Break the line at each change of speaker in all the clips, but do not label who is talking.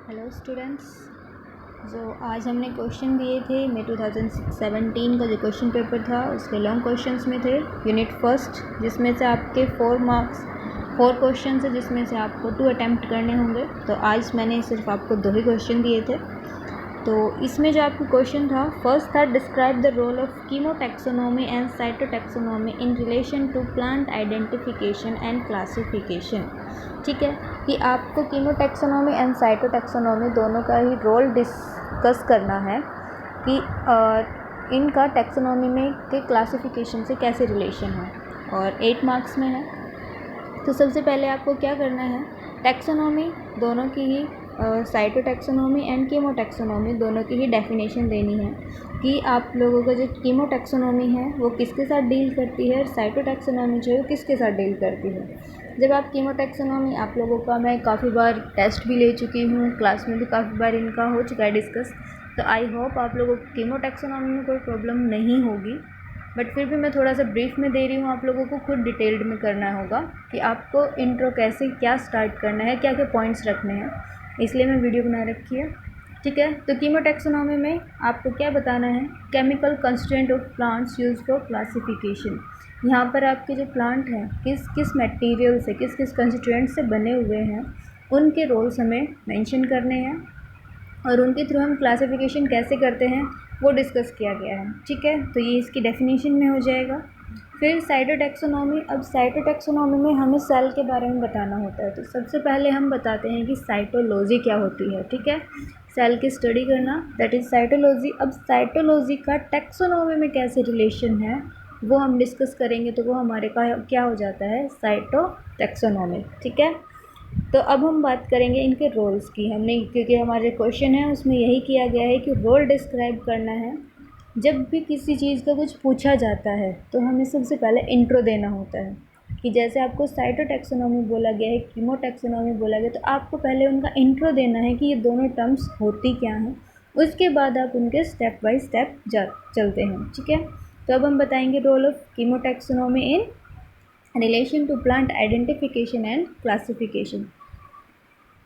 Hello students. आज हमने question दिए थे। मैं 2017 का जो क्वेश्चन पेपर था उसके लॉन्ग क्वेश्चंस में थे यूनिट फर्स्ट, जिसमें से आपके 4 क्वेश्चन है, जिसमें से आपको 2 अटैम्प्ट करने होंगे। तो आज मैंने सिर्फ आपको 2 ही क्वेश्चन दिए थे। तो इसमें जो आपका क्वेश्चन था फर्स्ट था, describe the role of chemotaxonomy and cytotaxonomy in relation to plant identification and classification. ठीक है, कि आपको कीमोटैक्सोनॉमी एंड साइटोटैक्सोनॉमी दोनों का ही रोल डिस्कस करना है कि इनका टैक्सोनॉमी में के क्लासिफिकेशन से कैसे रिलेशन है, और 8 मार्क्स में है। तो सबसे पहले आपको क्या करना है, टैक्सोनॉमी दोनों की ही साइटोटैक्सोनॉमी एंड कीमोटैक्सोनॉमी दोनों की ही डेफिनेशन देनी है कि आप लोगों का जो कीमोटैक्सोनॉमी है वो किसके साथ डील करती है, और साइटोटैक्सोनॉमी जो है वो किसके साथ डील करती है। जब आप कीमोटैक्सोनॉमी, आप लोगों का मैं काफ़ी बार टेस्ट भी ले चुकी हूँ, क्लास में भी काफ़ी बार इनका हो चुका है डिस्कस, तो आई होप आप लोगों को कीमोटैक्सोनॉमी में कोई प्रॉब्लम नहीं होगी। बट फिर भी मैं थोड़ा सा ब्रीफ में दे रही हूँ, आप लोगों को खुद डिटेल्ड में करना होगा कि आपको इंट्रो कैसे क्या स्टार्ट करना है, क्या क्या पॉइंट्स रखने हैं, इसलिए मैं वीडियो बना रखी है। ठीक है, तो कीमोटैक्सोनॉमी में आपको क्या बताना है, chemical constituent of plants use for classification. यहाँ पर आपके जो प्लांट हैं किस किस मटेरियल से, किस किस कंस्टिट्यूएंट से बने हुए हैं, उनके रोल्स हमें मेंशन करने हैं, और उनके थ्रू हम क्लासिफिकेशन कैसे करते हैं वो डिस्कस किया गया है। ठीक है, तो ये इसकी डेफिनेशन में हो जाएगा। फिर साइटोटैक्सोनॉमी। अब साइटोटैक्सोनॉमी में हमें सेल के बारे में बताना होता है, तो सबसे पहले हम बताते हैं कि साइटोलॉजी क्या होती है। ठीक है, सेल की स्टडी करना, दैट इज़ साइटोलॉजी। अब साइटोलॉजी का टैक्सोनॉमी में कैसे रिलेशन है वो हम डिस्कस करेंगे, तो वो हमारे का क्या हो जाता है, साइटोटैक्सोनॉमी। ठीक है, तो अब हम बात करेंगे इनके रोल्स की। हमने, क्योंकि हमारे क्वेश्चन है उसमें यही किया गया है कि रोल डिस्क्राइब करना है। जब भी किसी चीज़ का कुछ पूछा जाता है तो हमें सबसे पहले इंट्रो देना होता है, कि जैसे आपको साइटोटैक्सोनॉमी बोला गया है, कीमोटैक्सोनॉमी बोला गया, तो आपको पहले उनका इंट्रो देना है कि ये दोनों टर्म्स होती क्या हैं। उसके बाद आप उनके स्टेप बाय स्टेप चलते हैं। ठीक है, तो अब हम बताएंगे role of chemotaxonomy in relation to plant identification and classification.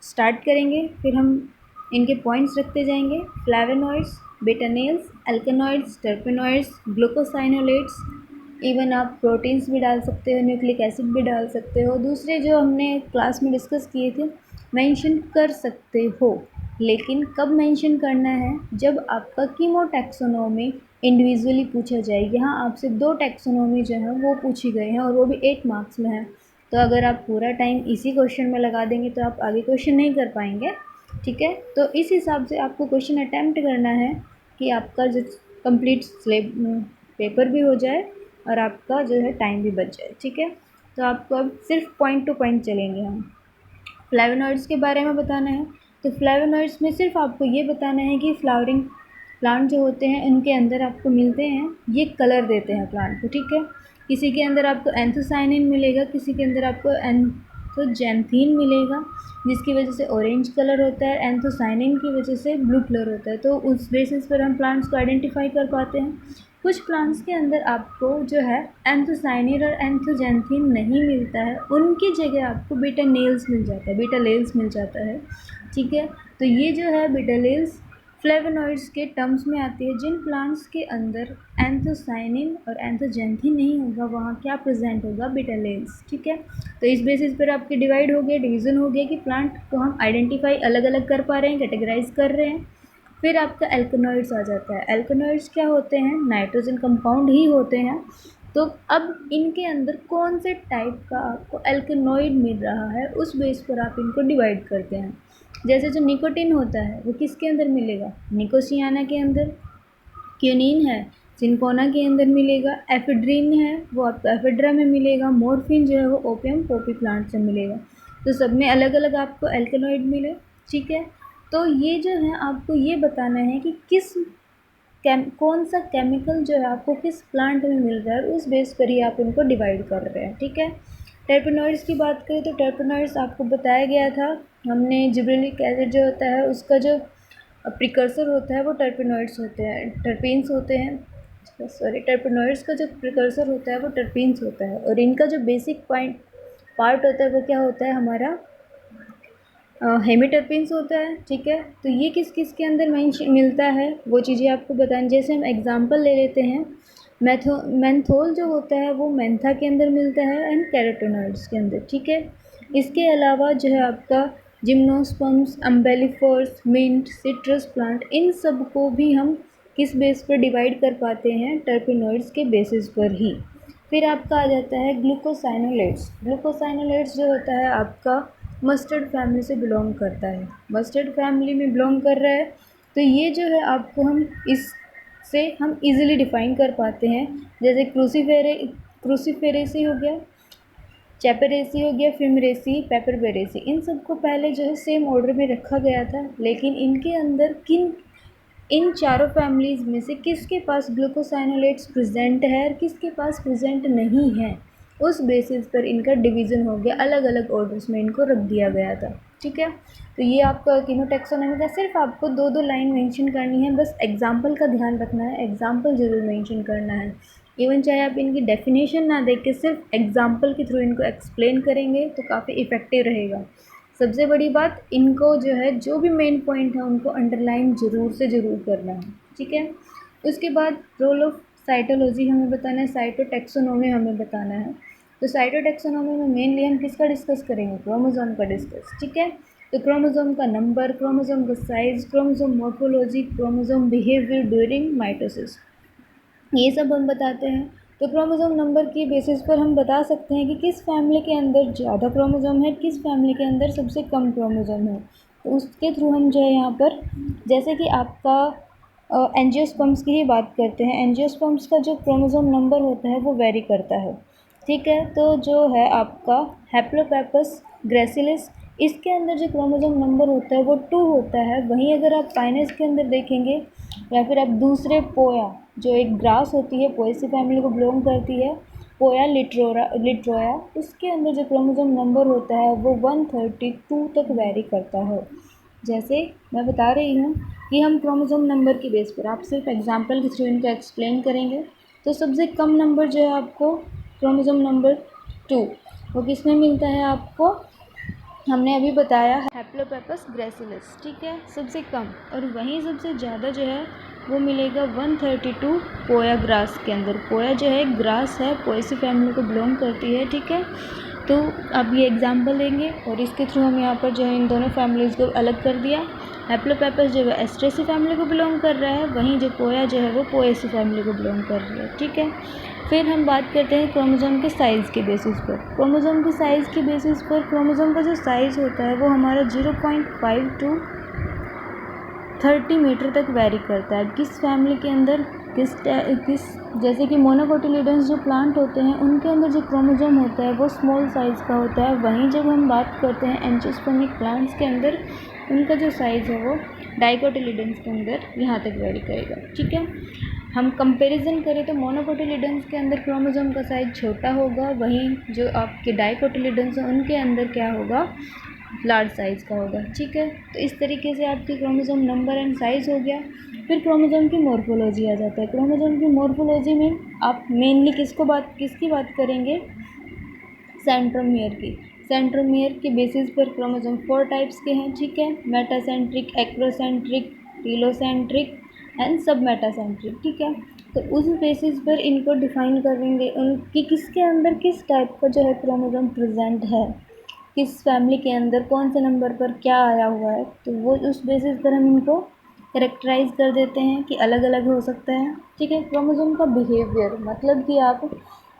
Start करेंगे, फिर हम इनके पॉइंट्स रखते जाएंगे। Flavonoids, betalains, alkaloids, terpenoids, glucosinolates, even आप प्रोटीन्स भी डाल सकते हो, न्यूक्लिक एसिड भी डाल सकते हो, दूसरे जो हमने क्लास में डिस्कस किए थे मेंशन कर सकते हो। लेकिन कब मेंशन करना है, जब आपका कीमोटैक्सोनॉमी इंडिविजुअली पूछा जाए। यहाँ आपसे 2 टैक्सोनॉमी जो है वो पूछी गए हैं, और वो भी 8 मार्क्स में है। तो अगर आप पूरा टाइम इसी क्वेश्चन में लगा देंगे तो आप आगे क्वेश्चन नहीं कर पाएंगे। ठीक है, तो इस हिसाब से आपको क्वेश्चन अटैम्प्ट करना है कि आपका जो कंप्लीट पेपर भी हो जाए और आपका जो है टाइम भी बच जाए। ठीक है, तो आपको अब सिर्फ पॉइंट टू पॉइंट चलेंगे हम। फ्लेवोनॉइड्स के बारे में बताना है, तो फ्लेवोनॉइड्स में सिर्फ आपको ये बताना है कि फ्लावरिंग प्लांट जो होते हैं उनके अंदर आपको मिलते हैं, ये कलर देते हैं प्लांट को। ठीक है, किसी के अंदर आपको एंथोसाइनिन मिलेगा, किसी के अंदर आपको एंथोजैंथीन मिलेगा, जिसकी वजह से ऑरेंज कलर होता है, एंथोसाइनिन की वजह से ब्लू कलर होता है। तो उस बेसिस पर हम प्लांट्स को आइडेंटिफाई कर पाते हैं। कुछ प्लांट्स के अंदर आपको जो है एंथोसाइनिन और एंथोजैंथीन नहीं मिलता है, उनकी जगह आपको बेटानेल्स मिल जाता है, बेटालेल्स मिल जाता है। ठीक है, तो ये जो है बेटालेल्स फ्लेवोनॉइड्स के टर्म्स में आती है। जिन प्लांट्स के अंदर एंथोसाइनिन और एंथोजैंथीन नहीं होगा वहाँ क्या प्रेजेंट होगा, बेटालेल्स। ठीक है, तो इस बेसिस पर आपके डिवाइड हो गया, डिवीज़न हो गया कि प्लांट को हम आइडेंटिफाई अलग अलग कर पा रहे हैं, कैटेगराइज कर रहे हैं। फिर आपका एल्केनॉइड्स आ जाता है। एल्केनॉइड्स क्या होते हैं, नाइट्रोजन कंपाउंड ही होते हैं। तो अब इनके अंदर कौन से टाइप का आपको एल्केनॉइड मिल रहा है, उस बेस पर आप इनको डिवाइड करते हैं। जैसे जो निकोटिन होता है वो किसके अंदर मिलेगा, निकोसियाना के अंदर। क्यूनिन है, सिंकोना के अंदर मिलेगा। एफेड्रिन है, वो आपको एफेड्रा में मिलेगा। मॉर्फिन जो है वो ओपियम पॉपी प्लांट से मिलेगा। तो सब में अलग अलग आपको एल्केनॉइड मिले। ठीक है, तो ये जो है आपको ये बताना है कि कौन सा केमिकल जो है आपको किस प्लांट में मिल रहा है, उस बेस पर ही आप इनको डिवाइड कर रहे हैं। ठीक है, टर्पेनॉइड्स की बात करें तो टर्पेनॉइड्स आपको बताया गया था हमने, जिब्रेलिक एसिड जो होता है उसका जो प्रिकर्सर होता है वो टर्पेनॉइड्स होते हैं, टर्पीन्स होते हैं। सॉरी, टर्पेनॉइड्स का जो प्रिकर्सर होता है वो टर्पीन्स होता है, और इनका जो बेसिक पार्ट होता है वो क्या होता है हमारा, हेमिटरपिन्स होता है, ठीक है। तो ये किस किस के अंदर मिलता है वो चीज़ें आपको बताएं। जैसे हम एग्जांपल ले लेते हैं, मेंथोल जो होता है वो मेंथा के अंदर मिलता है एंड कैरोटीनॉइड्स के अंदर, ठीक है। इसके अलावा जो है आपका जिम्नोस्पर्म्स, अम्बेलिफर्स, मिंट, सिट्रस प्लांट, इन सब को भी हम किस बेस पर डिवाइड कर पाते हैं, टर्पेनॉइड्स के बेसिस पर ही। फिर आपका आ जाता है ग्लूकोसाइनोलेट्स। ग्लूकोसाइनोलेट्स जो होता है आपका मस्टर्ड फैमिली से बिलोंग करता है, मस्टर्ड फैमिली में बिलोंग कर रहा है। तो ये जो है आपको हम इससे हम इजीली डिफाइन कर पाते हैं। जैसे क्रूसीफेरेसी हो गया, चैपेरेसी हो गया, फिमरेसी, पेपरबेरेसी, इन सबको पहले जो है सेम ऑर्डर में रखा गया था, लेकिन इनके अंदर इन चारों फैमिलीज़ में से किसके पास ग्लूकोसाइनोलेट्स प्रेजेंट है और किसके पास प्रेजेंट नहीं है, उस बेसिस पर इनका डिवीज़न हो गया, अलग अलग ऑर्डर्स में इनको रख दिया गया था, ठीक है। तो ये आपका कीमोटैक्सोनॉमी का सिर्फ आपको दो दो लाइन मेंशन करनी है, बस एग्जांपल का ध्यान रखना है, एग्जांपल ज़रूर मेंशन करना है। इवन चाहे आप इनकी डेफिनेशन ना देख के सिर्फ एग्जांपल के थ्रू इनको एक्सप्लेन करेंगे तो काफ़ी इफ़ेक्टिव रहेगा। सबसे बड़ी बात, इनको जो है जो भी मेन पॉइंट है उनको अंडरलाइन ज़रूर से ज़रूर करना है, ठीक है। उसके बाद रोल ऑफ साइटोलॉजी हमें बताना है, साइटोटैक्सोनॉमी हमें बताना है। तो साइटोटैक्सोनॉमी में मेनली हम किसका डिस्कस करेंगे, क्रोमोसोम का डिस्कस, ठीक है। तो क्रोमोसोम का नंबर, क्रोमोसोम का size, chromosome morphology, chromosome behaviour during mitosis, ये सब हम बताते हैं। तो क्रोमोसोम नंबर की बेसिस पर हम बता सकते हैं कि किस फैमिली के अंदर ज़्यादा क्रोमोसोम है, किस फैमिली के अंदर सबसे कम क्रोमोसोम है। तो उसके थ्रू हम जो है यहाँ पर, जैसे कि आपका एंजियोस्पर्म्स की ही बात करते हैं, एंजियोस्पर्म्स का जो क्रोमोसोम नंबर होता है वो वेरी करता है, ठीक है। तो जो है आपका हैप्लोपेपस ग्रेसिलिस, इसके अंदर जो क्रोमोसोम नंबर होता है वो 2 होता है। वहीं अगर आप पाइनस के अंदर देखेंगे या फिर आप दूसरे पोया, जो एक ग्रास होती है, पोएसी फैमिली को बिलोंग करती है, पोया लिट्रोया, उसके अंदर जो क्रोमोसोम नंबर होता है वो 132 तक वेरी करता है। जैसे मैं बता रही हूँ कि हम क्रोमोसोम नंबर की बेस पर, आप सिर्फ एग्जांपल के थ्रू इनको एक्सप्लेन करेंगे। तो सबसे कम नंबर जो है आपको क्रोमोसोम नंबर 2, वो किसमें मिलता है आपको, हमने अभी बताया हैप्लोपेपस ग्रेसिलिस, ठीक है, सबसे कम। और वहीं सबसे ज़्यादा जो है वो मिलेगा 132 पोया ग्रास के अंदर। पोया जो है ग्रास है, पोएसी फैमिली को बिलोंग करती है, ठीक है। तो अब ये एग्जांपल लेंगे और इसके थ्रू हम यहाँ पर जो है इन दोनों फैमिलीज़ को अलग कर दिया। हैप्लोपेपस जो है एस्ट्रेसी फैमिली को बिलोंग कर रहा है, वहीं जो पोया जो है वो पोएसी फैमिली को बिलोंग कर रहा है, ठीक है। फिर हम बात करते हैं क्रोमोसोम के साइज़ के बेसिस पर। क्रोमोसोम के साइज़ के बेसिस पर क्रोमोसोम का जो साइज़ होता है वो हमारा 0.5 टू 30 मीटर तक वेरी करता है। किस फैमिली के अंदर किस जैसे कि मोनोकोटिलिडन्स जो प्लांट होते हैं उनके अंदर जो क्रोमोसोम होता है वो स्मॉल साइज़ का होता है। वहीं जब हम बात करते हैं एंजियोस्पर्मिक प्लांट्स के अंदर, उनका जो साइज़ है वो डाइकोटिलिडन्स के अंदर यहाँ तक वेरी करेगा, ठीक है। हम कंपैरिजन करें तो मोनोकोटिलिडन्स के अंदर क्रोमोसोम का साइज़ छोटा होगा, वहीं जो आपके डाइकोटिलिडन्स हैं उनके अंदर क्या होगा, लार्ज साइज़ का होगा, ठीक है। तो इस तरीके से आपकी क्रोमोसोम नंबर एंड साइज़ हो गया। फिर क्रोमोसोम की मॉर्फोलॉजी आ जाता है। क्रोमोसोम की मॉर्फोलॉजी में आप मेनली किसकी बात करेंगे, सेंट्रोमियर की। सेंट्रोमियर के बेसिस पर क्रोमोसोम 4 टाइप्स के हैं, ठीक है। मेटासेंट्रिक, एक्रोसेंट्रिक, टीलोसेंट्रिक एंड सब मेटासेंट्रिक, ठीक है। तो उस बेसिस पर इनको डिफाइन करेंगे उनकी किसके अंदर किस टाइप का जो है क्रोमोसोम प्रेजेंट है, किस फैमिली के अंदर कौन से नंबर पर क्या आया हुआ है। तो वो उस बेसिस पर हम इनको करेक्टराइज कर देते हैं कि अलग अलग हो सकता है, ठीक है। क्रोमोसोम का बिहेवियर मतलब कि आप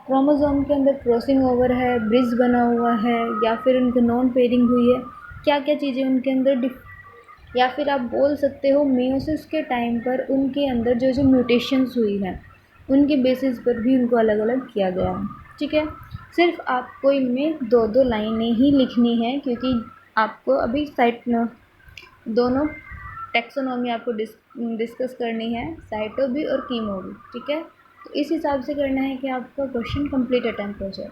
क्रोमोसोम के अंदर क्रॉसिंग ओवर है, ब्रिज बना हुआ है, या फिर उनकी नॉन पेयरिंग हुई है, क्या क्या चीज़ें उनके अंदर या फिर आप बोल सकते हो मेयोसिस के टाइम पर उनके अंदर जो जो म्यूटेशंस हुई हैं उनके बेसिस पर भी उनको अलग अलग किया गया है, ठीक है। सिर्फ आपको इनमें दो दो लाइनें ही लिखनी है क्योंकि आपको अभी दोनों टैक्सोनॉमी आपको डिस्कस करनी है, साइटो भी और कीमो भी, ठीक है। तो इस हिसाब से करना है कि आपका क्वेश्चन कंप्लीट अटेम्प्ट हो जाए।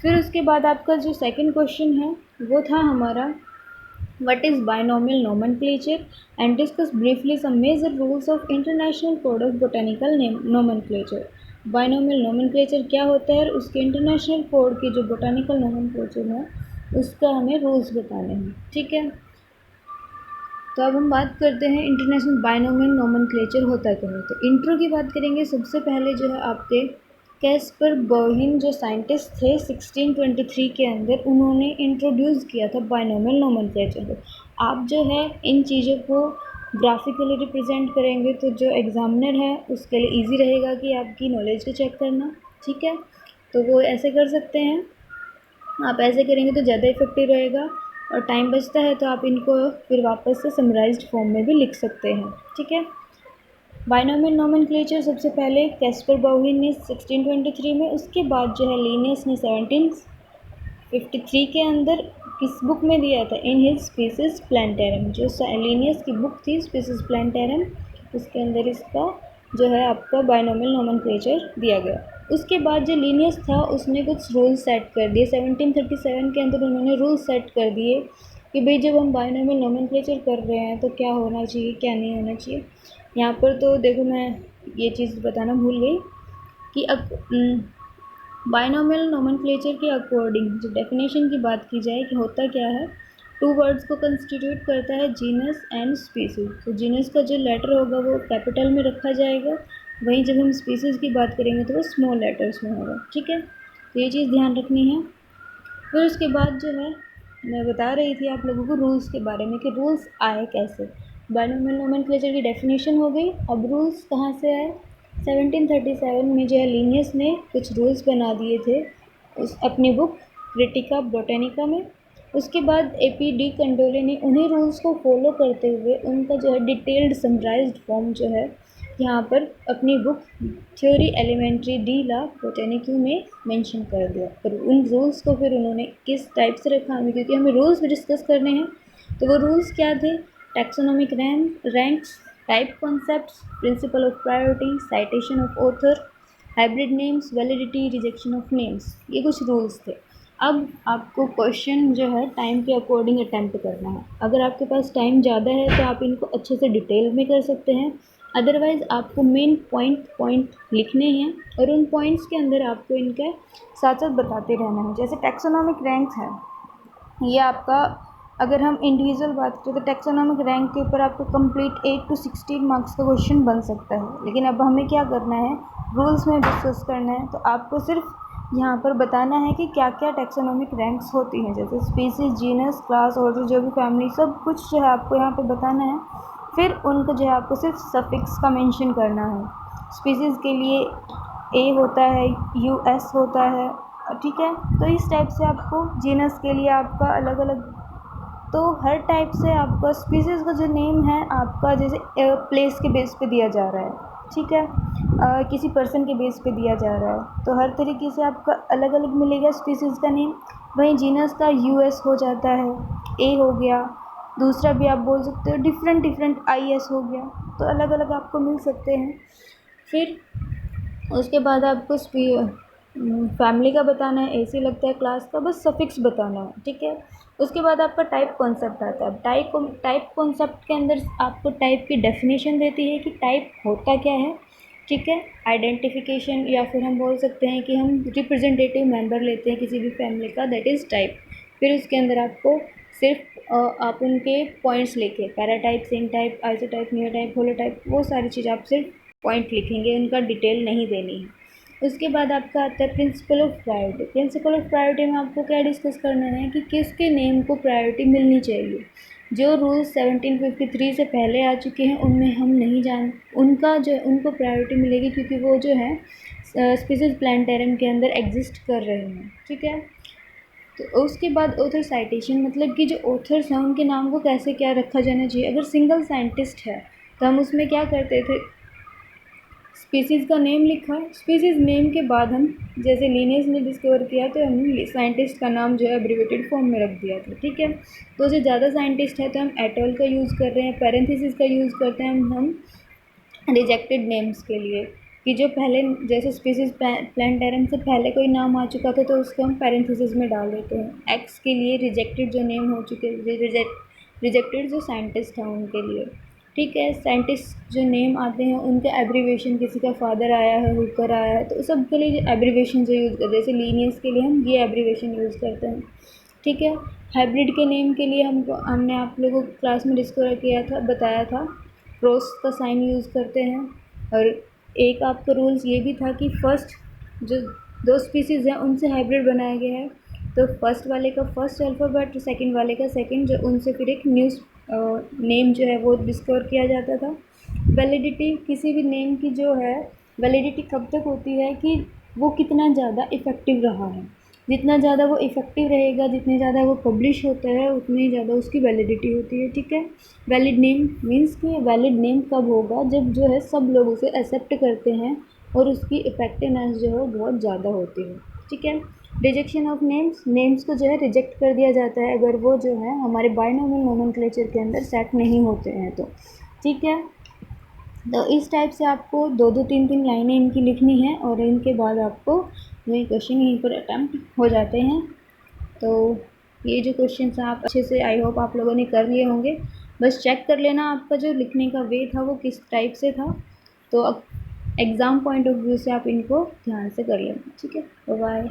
फिर उसके बाद आपका जो सेकंड क्वेश्चन है वो था हमारा what is binomial nomenclature and discuss briefly some major rules of international code of botanical nomenclature। Binomial nomenclature क्या होता है और उसके इंटरनेशनल कोड के जो बोटानिकल नोमेनक्लेचर है उसका हमें रूल्स बताने हैं, ठीक है। तो अब हम बात करते हैं इंटरनेशनल बायनोमियल नोमेनक्लेचर होता क्या है। तो इंट्रो की बात करेंगे। सबसे पहले जो है आपके कैस्पर बोहिन जो साइंटिस्ट थे 1623 के अंदर, उन्होंने इंट्रोड्यूस किया था बायनोमियल नोमेनक्लेचर को। आप जो है इन चीज़ों को ग्राफिकली रिप्रेजेंट करेंगे तो जो एग्जामिनर है उसके लिए इजी रहेगा कि आपकी नॉलेज को चेक करना। ठीक है, तो वो ऐसे कर सकते हैं। आप ऐसे करेंगे तो ज़्यादा इफेक्टिव रहेगा और टाइम बचता है तो आप इनको फिर वापस से समराइज्ड फॉर्म में भी लिख सकते हैं। ठीक है, बायनोमियल नोमेनक्लेचर सबसे पहले कैस्पर बोहिन ने 1623 में, उसके बाद जो है लिनियस ने 1753 के अंदर किस बुक में दिया था, इन हिज स्पीसीज प्लांटेरम। जो लिनियस की बुक थी स्पीसीज प्लांटेरम, उसके अंदर इसका जो है आपका बायनोमियल नोमेनक्लेचर दिया गया। उसके बाद जो लिनियस था उसने कुछ रूल्स सेट कर दिए। 1737 के अंदर उन्होंने रूल्स सेट कर दिए कि भाई जब हम बायनोमियल नोमेनक्लेचर कर रहे हैं तो क्या होना चाहिए क्या नहीं होना चाहिए। यहाँ पर तो देखो मैं ये चीज़ बताना भूल गई कि बायनोमियल नोमेनक्लेचर के अकॉर्डिंग जो डेफिनेशन की बात की जाए कि होता क्या है, टू वर्ड्स को कंस्टिट्यूट करता है जीनस एंड स्पीसीज। तो जीनस का जो लेटर होगा वो कैपिटल में रखा जाएगा, वहीं जब हम स्पीसीज की बात करेंगे तो वो स्मॉल लेटर्स में होगा। ठीक है, तो ये चीज़ ध्यान रखनी है। फिर उसके बाद जो है मैं बता रही थी आप लोगों को रूल्स के बारे में कि रूल्स आए कैसे। बायनोमियल नोमेनक्लेचर की डेफिनेशन हो गई, अब रूल्स कहाँ से आए। 1737 में जो है लिनियस ने कुछ रूल्स बना दिए थे उस अपनी बुक क्रिटिका बोटेनिका में। उसके बाद AP डी कंडोले ने उन्हीं रूल्स को फॉलो करते हुए उनका जो है डिटेल्ड समराइज्ड फॉर्म जो है यहाँ पर अपनी बुक थ्योरी एलिमेंट्री डी ला बोटेनिक्यू में मेंशन कर दिया। पर उन रूल्स को फिर उन्होंने किस टाइप से रखा हमें, क्योंकि हमें रूल्स भी डिस्कस करने हैं। तो वो रूल्स क्या थे, taxonomic ranks, type concepts, principle of priority, citation of author, hybrid names, validity, rejection of names, ये कुछ रूल्स थे। अब आपको क्वेश्चन जो है टाइम के अकॉर्डिंग अटैम्प्ट करना है। अगर आपके पास टाइम ज़्यादा है तो आप इनको अच्छे से डिटेल में कर सकते हैं, अदरवाइज़ आपको मेन पॉइंट लिखने हैं और उन पॉइंट्स के अंदर आपको इनके साथ साथ बताते रहना है। जैसे टैक्सोनॉमिक रैंक्स है, ये आपका अगर हम इंडिविजुअल बात करें तो टैक्सोनॉमिक रैंक के ऊपर आपको कंप्लीट 8 to 16 मार्क्स का क्वेश्चन बन सकता है। लेकिन अब हमें क्या करना है, रूल्स में डिस्कस करना है। तो आपको सिर्फ यहाँ पर बताना है कि क्या क्या टैक्सोनॉमिक रैंक्स होती हैं, जैसे स्पीसीज, जीनस, क्लास, ऑर्डर, जो भी फैमिली, सब कुछ जो है आपको यहाँ पर बताना है। फिर उनको जो है आपको सिर्फ सफिक्स का मेंशन करना है। स्पीसीज़ के लिए A होता है, US होता है। ठीक है, तो इस टाइप से आपको जीनस के लिए आपका अलग अलग, तो हर टाइप से आपका स्पीसीज़ का जो नेम है आपका जैसे प्लेस के बेस पे दिया जा रहा है। ठीक है, किसी पर्सन के बेस पे दिया जा रहा है, तो हर तरीके से आपका अलग अलग मिलेगा स्पीसीज़ का नेम। वहीं जीनस का US हो जाता है, A हो गया, दूसरा भी आप बोल सकते हो डिफरेंट IS हो गया, तो अलग अलग आपको मिल सकते हैं। फिर उसके बाद आपको फैमिली का बताना है, ऐसे लगता है क्लास का, बस सफिक्स बताना है। ठीक है, उसके बाद आपका टाइप कॉन्सेप्ट आता है। टाइप कॉन्सेप्ट के अंदर आपको टाइप की डेफिनेशन देती है कि टाइप होता क्या है। ठीक है, आइडेंटिफिकेशन, या फिर हम बोल सकते हैं कि हम रिप्रेजेंटेटिव मेंबर लेते हैं किसी भी फैमिली का, दैट इज़ टाइप। फिर उसके अंदर आपको सिर्फ आप उनके पॉइंट्स लेके पैराटाइप, सिंग टाइप, आइसोटाइप, नियोटाइप, होलोटाइप, वो सारी चीज़ आप सिर्फ पॉइंट लिखेंगे, उनका डिटेल नहीं देनी है। उसके बाद आपका आता है principle of priority. Principle of priority में आपको क्या डिस्कस करना है कि किसके नेम को प्रायोरिटी मिलनी चाहिए। जो रूल्स 1753 से पहले आ चुके हैं उनमें हम नहीं उनका जो उनको प्रायोरिटी मिलेगी, क्योंकि वो जो है स्पीसीज प्लांटेरम के अंदर एग्जिस्ट कर रहे हैं। ठीक है, तो उसके बाद ऑथर साइटेशन, मतलब कि जो ऑथर्स हैं उनके नाम को कैसे क्या रखा जाना चाहिए। अगर सिंगल साइंटिस्ट है तो हम उसमें क्या करते थे, स्पीसीज़ का नेम लिखा, स्पीसीज़ नेम के बाद हम जैसे लिनियस ने डिस्कवर किया तो हमने साइंटिस्ट का नाम जो है एब्रिवेटेड फॉर्म में रख दिया था। ठीक है, तो जो ज़्यादा साइंटिस्ट है तो हम एटॉल का यूज़ कर रहे हैं, पैरेंथेसिस का यूज़ करते हैं हम रिजेक्टेड नेम्स के लिए, कि जो पहले जैसे स्पीसीज प्लांटेरम से पहले कोई नाम आ चुका था तो उसको हम पैरेंथेसिस में डाल देते हैं। एक्स के लिए रिजेक्टेड जो नेम हो चुके, रिजेक्टेड जो साइंटिस्ट हैं उनके लिए। ठीक है, साइंटिस्ट जो नेम आते हैं उनके एब्रीवेशन, किसी का फादर आया है, हुकर आया है, तो सब के लिए एब्रीवेशन जो यूज़ करते हैं, जैसे लीनियस के लिए हम ये एब्रीवेशन यूज़ करते हैं। ठीक है, हाइब्रिड के नेम के लिए हमने आप लोगों को क्लास में डिस्कवर किया था, बताया था क्रॉस का साइन यूज़ करते हैं। और एक आपका रूल्स ये भी था कि फर्स्ट जो दो स्पीसीज़ हैं उनसे हाइब्रिड बनाया गया है, तो फर्स्ट वाले का फर्स्ट अल्फ़ाबेट, सेकंड वाले का सेकंड, जो उनसे फिर एक न्यू नेम जो है वो डिस्कवर किया जाता था। वैलिडिटी किसी भी नेम की जो है वैलिडिटी कब तक होती है कि वो कितना ज़्यादा इफ़ेक्टिव रहा है। जितना ज़्यादा वो इफ़ेक्टिव रहेगा, जितने ज़्यादा वो पब्लिश होता है, उतनी ज़्यादा उसकी वैलिडिटी होती है। ठीक है, वैलिड नेम मीन्स कि वैलिड नेम कब होगा, जब जो है सब लोग उसे एक्सेप्ट करते हैं और उसकी इफ़ेक्टिवनेस जो है बहुत ज़्यादा होती है। ठीक है, रिजेक्शन ऑफ नेम्स को जो है रिजेक्ट कर दिया जाता है अगर वो जो है हमारे बायनोमियल नोमेनक्लेचर के अंदर सेट नहीं होते हैं तो। ठीक है, तो इस टाइप से आपको दो दो तीन तीन लाइनें इनकी लिखनी है और इनके बाद आपको वही क्वेश्चन यहीं पर अटैम्प्ट हो जाते हैं। तो ये जो क्वेश्चन आप अच्छे से आई होप आप लोगों ने कर लिए होंगे। बस चेक कर लेना आपका जो लिखने का वे था वो किस टाइप से था, तो अब एग्ज़ाम पॉइंट ऑफ व्यू से आप इनको ध्यान से कर लेना। ठीक है, बाय बाय।